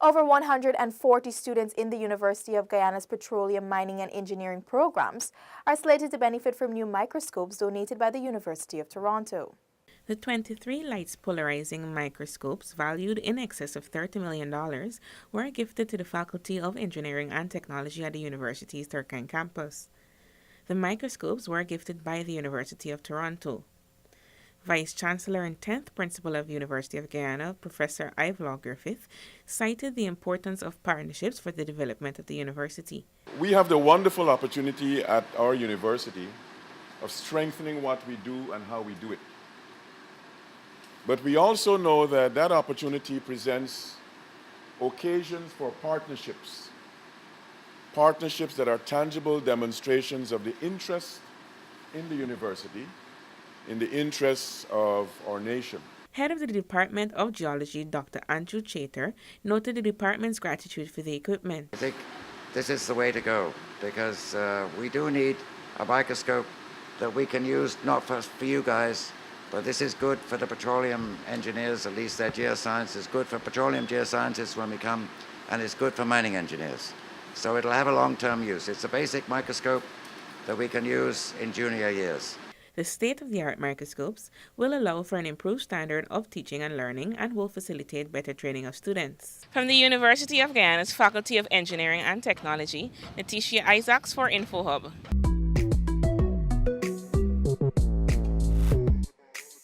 Over 140 students in the University of Guyana's Petroleum, Mining and Engineering programs are slated to benefit from new microscopes donated by the University of Toronto. The 23 lights polarizing microscopes, valued in excess of $30 million, were gifted to the Faculty of Engineering and Technology at the university's Turkine campus. The microscopes were gifted by the University of Toronto. Vice-Chancellor and 10th Principal of University of Guyana, Professor Ivelaw Griffith, cited the importance of partnerships for the development of the university. We have the wonderful opportunity at our university of strengthening what we do and how we do it. But we also know that that opportunity presents occasions for partnerships. Partnerships that are tangible demonstrations of the interest in the university, in the interests of our nation. Head of the Department of Geology, Dr. Andrew Chater, noted the department's gratitude for the equipment. I think this is the way to go because we do need a microscope that we can use not for you guys, but this is good for the petroleum engineers, at least their geoscience is good for petroleum geoscientists when we come, and it's good for mining engineers. So it'll have a long-term use. It's a basic microscope that we can use in junior years. The state-of-the-art microscopes will allow for an improved standard of teaching and learning and will facilitate better training of students. From the University of Guyana's Faculty of Engineering and Technology, Letitia Isaacs for InfoHub.